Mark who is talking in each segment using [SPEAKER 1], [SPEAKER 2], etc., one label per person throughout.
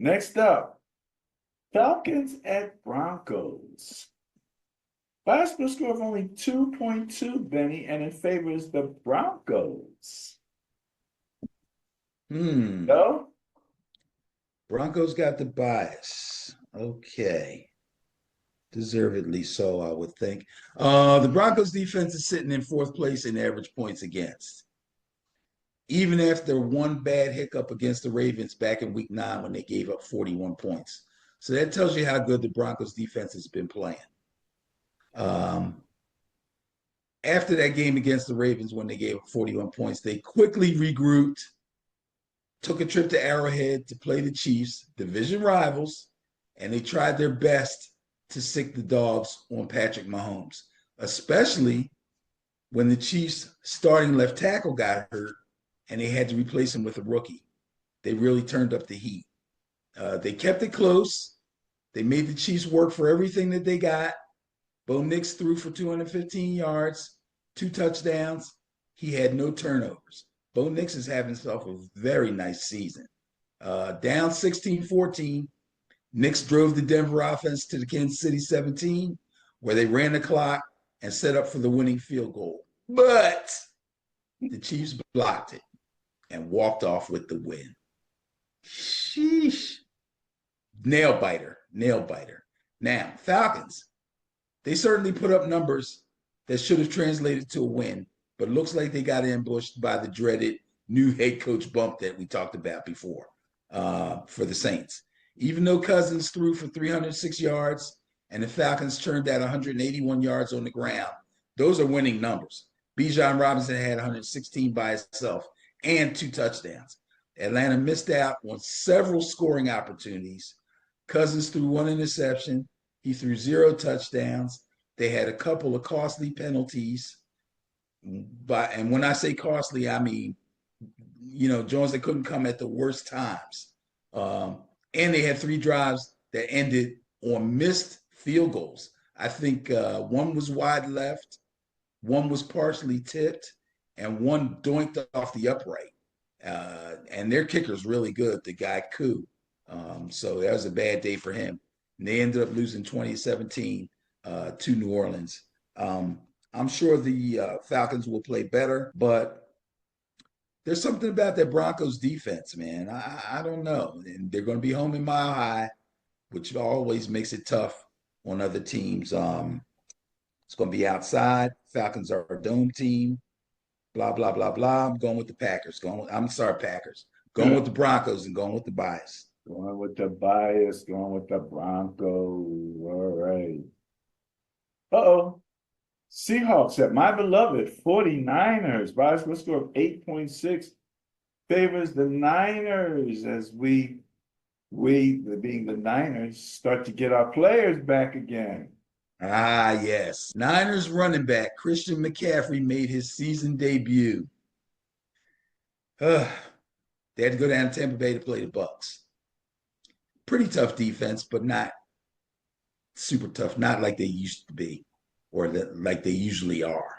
[SPEAKER 1] Next up, Falcons at Broncos. Biased score of only 2.2, Benny, and it favors the Broncos. No?
[SPEAKER 2] Broncos got the bias. Okay. Deservedly so, I would think. The Broncos defense is sitting in fourth place in average points against, even after one bad hiccup against the Ravens back in week 9 when they gave up 41 points. So that tells you how good the Broncos defense has been playing. After that game against the Ravens when they gave up 41 points, they quickly regrouped, took a trip to Arrowhead to play the Chiefs, division rivals, and they tried their best to sick the dogs on Patrick Mahomes, especially when the Chiefs' starting left tackle got hurt and they had to replace him with a rookie. They really turned up the heat. They kept it close. They made the Chiefs work for everything that they got. Bo Nix threw for 215 yards, 2 touchdowns. He had no turnovers. Bo Nix is having himself a very nice season. Down 16-14, Nix drove the Denver offense to the Kansas City 17, where they ran the clock and set up for the winning field goal. But the Chiefs blocked it and walked off with the win. Sheesh. Nail biter. Now, Falcons, they certainly put up numbers that should have translated to a win, but looks like they got ambushed by the dreaded new head coach bump that we talked about before for the Saints. Even though Cousins threw for 306 yards and the Falcons turned out 181 yards on the ground, those are winning numbers. Bijan Robinson had 116 by itself and 2 touchdowns. Atlanta missed out on several scoring opportunities. Cousins threw 1 interception. He threw 0 touchdowns. They had a couple of costly penalties. And when I say costly, I mean, Jones, they couldn't come at the worst times. And they had 3 drives that ended on missed field goals. I think one was wide left, one was partially tipped, and one doinked off the upright. And their kicker's really good, the guy Koo. So that was a bad day for him. And they ended up losing 2017 to New Orleans. I'm sure the Falcons will play better, but there's something about that Broncos defense, man. I don't know. And they're going to be home in Mile High, which always makes it tough on other teams. It's going to be outside. Falcons are a dome team. Blah, blah, blah, blah. I'm going with the Packers. Packers. Going with the Broncos and going with the bias.
[SPEAKER 1] Going with the bias, going with the Broncos. All right. Uh-oh. Seahawks at my beloved 49ers. Bias score of 8.6 favors the Niners as we being the Niners, start to get our players back again.
[SPEAKER 2] Ah, yes. Niners running back Christian McCaffrey made his season debut. They had to go down to Tampa Bay to play the Bucs. Pretty tough defense, but not super tough, not like they used to be or like they usually are.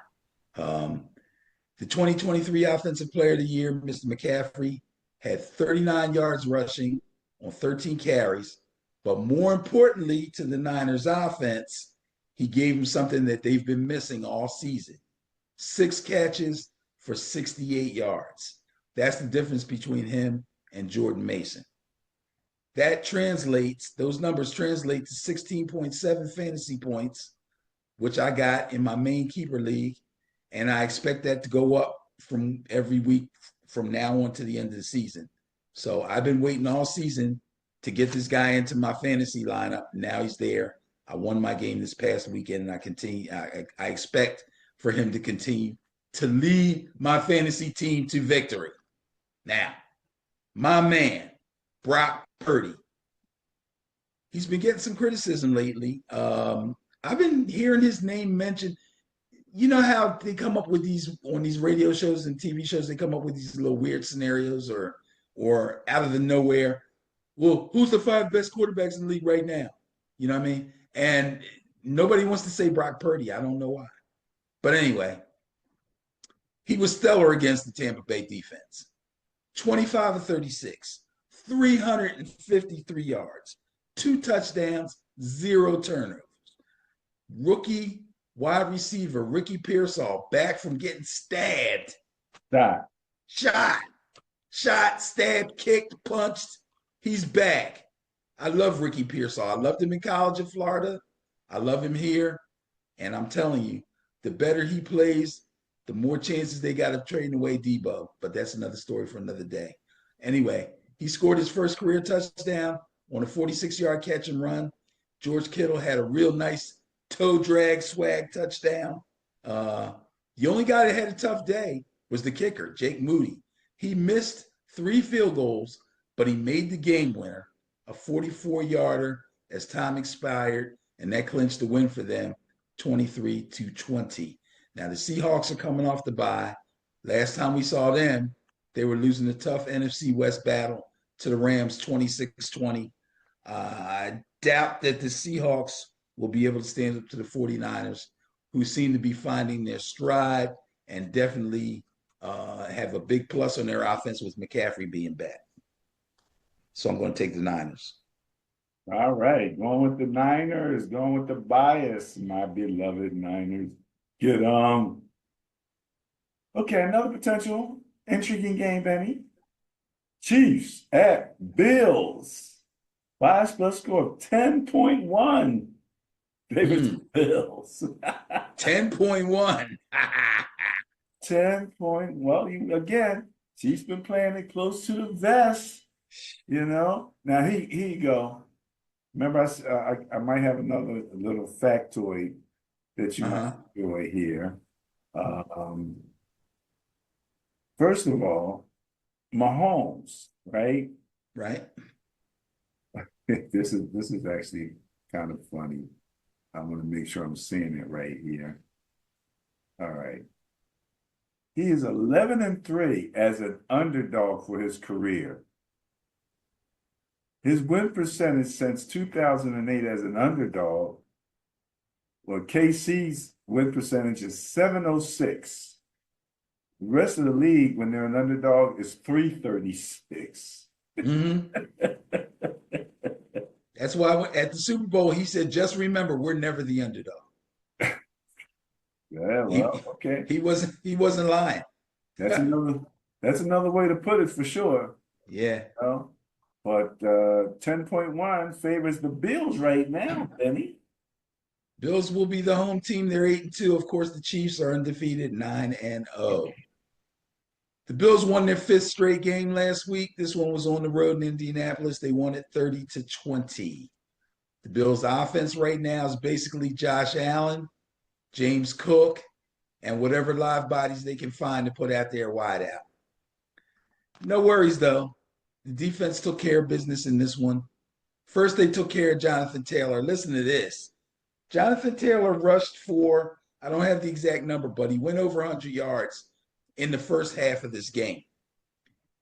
[SPEAKER 2] The 2023 Offensive Player of the Year, Mr. McCaffrey, had 39 yards rushing on 13 carries, but more importantly to the Niners offense, he gave them something that they've been missing all season. 6 catches for 68 yards. That's the difference between him and Jordan Mason. Those numbers translate to 16.7 fantasy points, which I got in my main keeper league. And I expect that to go up from every week from now on to the end of the season. So I've been waiting all season to get this guy into my fantasy lineup. Now he's there. I won my game this past weekend, and I expect for him to continue to lead my fantasy team to victory. Now, my man, Brock Purdy. He's been getting some criticism lately. I've been hearing his name mentioned. You know how they come up with these on these radio shows and TV shows, they come up with these little weird scenarios or out of the nowhere. Well, who's the 5 best quarterbacks in the league right now? You know what I mean? And nobody wants to say Brock Purdy. I don't know why. But anyway, he was stellar against the Tampa Bay defense. 25 of 36, 353 yards, 2 touchdowns, 0 turnovers. Rookie wide receiver Ricky Pearsall back from getting stabbed.
[SPEAKER 1] Stop.
[SPEAKER 2] Shot, stabbed, kicked, punched. He's back. I love Ricky Pearsall. I loved him in college in Florida. I love him here. And I'm telling you, the better he plays, the more chances they got of trading away Debo. But that's another story for another day. Anyway, he scored his first career touchdown on a 46-yard catch and run. George Kittle had a real nice toe drag swag touchdown. The only guy that had a tough day was the kicker, Jake Moody. He missed 3 field goals, but he made the game winner, a 44-yarder as time expired, and that clinched the win for them, 23-20. Now, the Seahawks are coming off the bye. Last time we saw them, they were losing a tough NFC West battle to the Rams, 26-20. I doubt that the Seahawks will be able to stand up to the 49ers, who seem to be finding their stride and definitely have a big plus on their offense with McCaffrey being back. So I'm going to take the Niners.
[SPEAKER 1] All right, going with the Niners, going with the bias, my beloved Niners. Get Okay, another potential intriguing game, Benny. Chiefs at Bills. Bias plus score of 10.1. Favors Bills.
[SPEAKER 2] 10.1.
[SPEAKER 1] 10 point. Well, again, Chiefs been playing it close to the vest. Now here you go. Remember, I might have another little factoid that you might enjoy here. First of all, Mahomes, right?
[SPEAKER 2] Right.
[SPEAKER 1] This is actually kind of funny. I want to make sure I'm seeing it right here. All right. He is 11-3 as an underdog for his career. His win percentage since 2008 as an underdog, well, KC's win percentage is 706. The rest of the league, when they're an underdog, is 336.
[SPEAKER 2] That's why at the Super Bowl, he said, just remember, we're never the underdog.
[SPEAKER 1] Yeah, well, okay.
[SPEAKER 2] He wasn't lying.
[SPEAKER 1] That's another way to put it for sure.
[SPEAKER 2] Yeah.
[SPEAKER 1] But 10.1 favors the Bills right now, Benny.
[SPEAKER 2] Bills will be the home team. They're 8-2. Of course, the Chiefs are undefeated, 9-0. The Bills won their 5th straight game last week. This one was on the road in Indianapolis. They won it 30-20. The Bills' offense right now is basically Josh Allen, James Cook, and whatever live bodies they can find to put out there wide out. No worries, though. The defense took care of business in this one. First, they took care of Jonathan Taylor. Listen to this. Jonathan Taylor rushed for, I don't have the exact number, but he went over 100 yards in the first half of this game.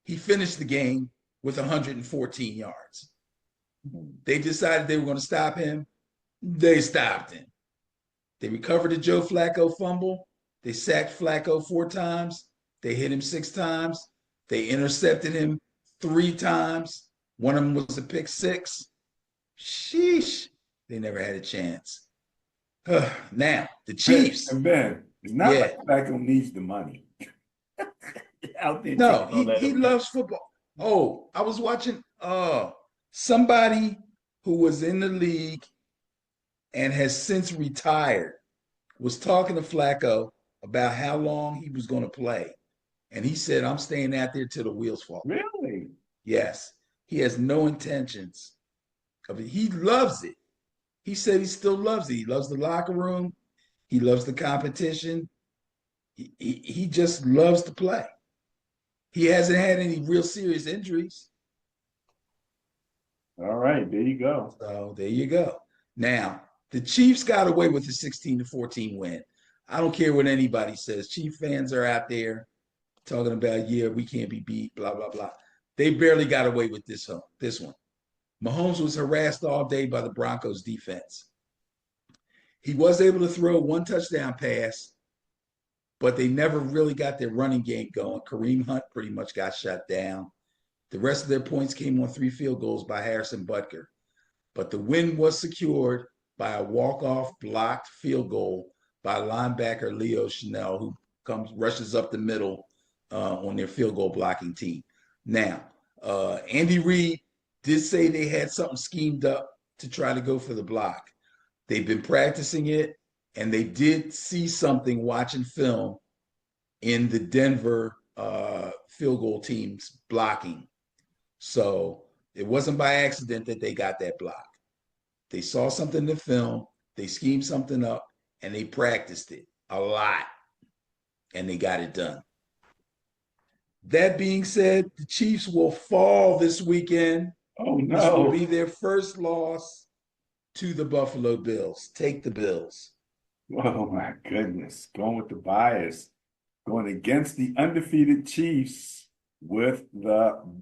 [SPEAKER 2] He finished the game with 114 yards. They decided they were going to stop him. They stopped him. They recovered a Joe Flacco fumble. They sacked Flacco 4 times. They hit him 6 times. They intercepted him 3 times. One of them was a pick 6. Sheesh. They never had a chance. Now, the Chiefs.
[SPEAKER 1] And Ben, it's not like Flacco needs the money. Out there.
[SPEAKER 2] No, he loves football. Oh, I was watching somebody who was in the league and has since retired was talking to Flacco about how long he was going to play. And he said, I'm staying out there till the wheels fall.
[SPEAKER 1] Really?
[SPEAKER 2] Yes. He has no intentions of it. He loves it. He said he still loves it. He loves the locker room. He loves the competition. He just loves to play. He hasn't had any real serious injuries.
[SPEAKER 1] All right, there you go.
[SPEAKER 2] So there you go. Now, the Chiefs got away with a 16-14 win. I don't care what anybody says. Chief fans are out there talking about, we can't be beat, blah, blah, blah. They barely got away with this one. Mahomes was harassed all day by the Broncos defense. He was able to throw 1 touchdown pass, but they never really got their running game going. Kareem Hunt pretty much got shut down. The rest of their points came on 3 field goals by Harrison Butker. But the win was secured by a walk-off blocked field goal by linebacker Leo Chanel, who rushes up the middle on their field goal blocking team. Now, Andy Reid did say they had something schemed up to try to go for the block. They've been practicing it, and they did see something watching film in the Denver field goal team's blocking. So it wasn't by accident that they got that block. They saw something in the film, they schemed something up, and they practiced it a lot, and they got it done. That being said, the Chiefs will fall this weekend.
[SPEAKER 1] Oh,
[SPEAKER 2] This will
[SPEAKER 1] no.
[SPEAKER 2] be their first loss to the Buffalo Bills. Take the Bills.
[SPEAKER 1] Oh, my goodness. Going with the bias. Going against the undefeated Chiefs with the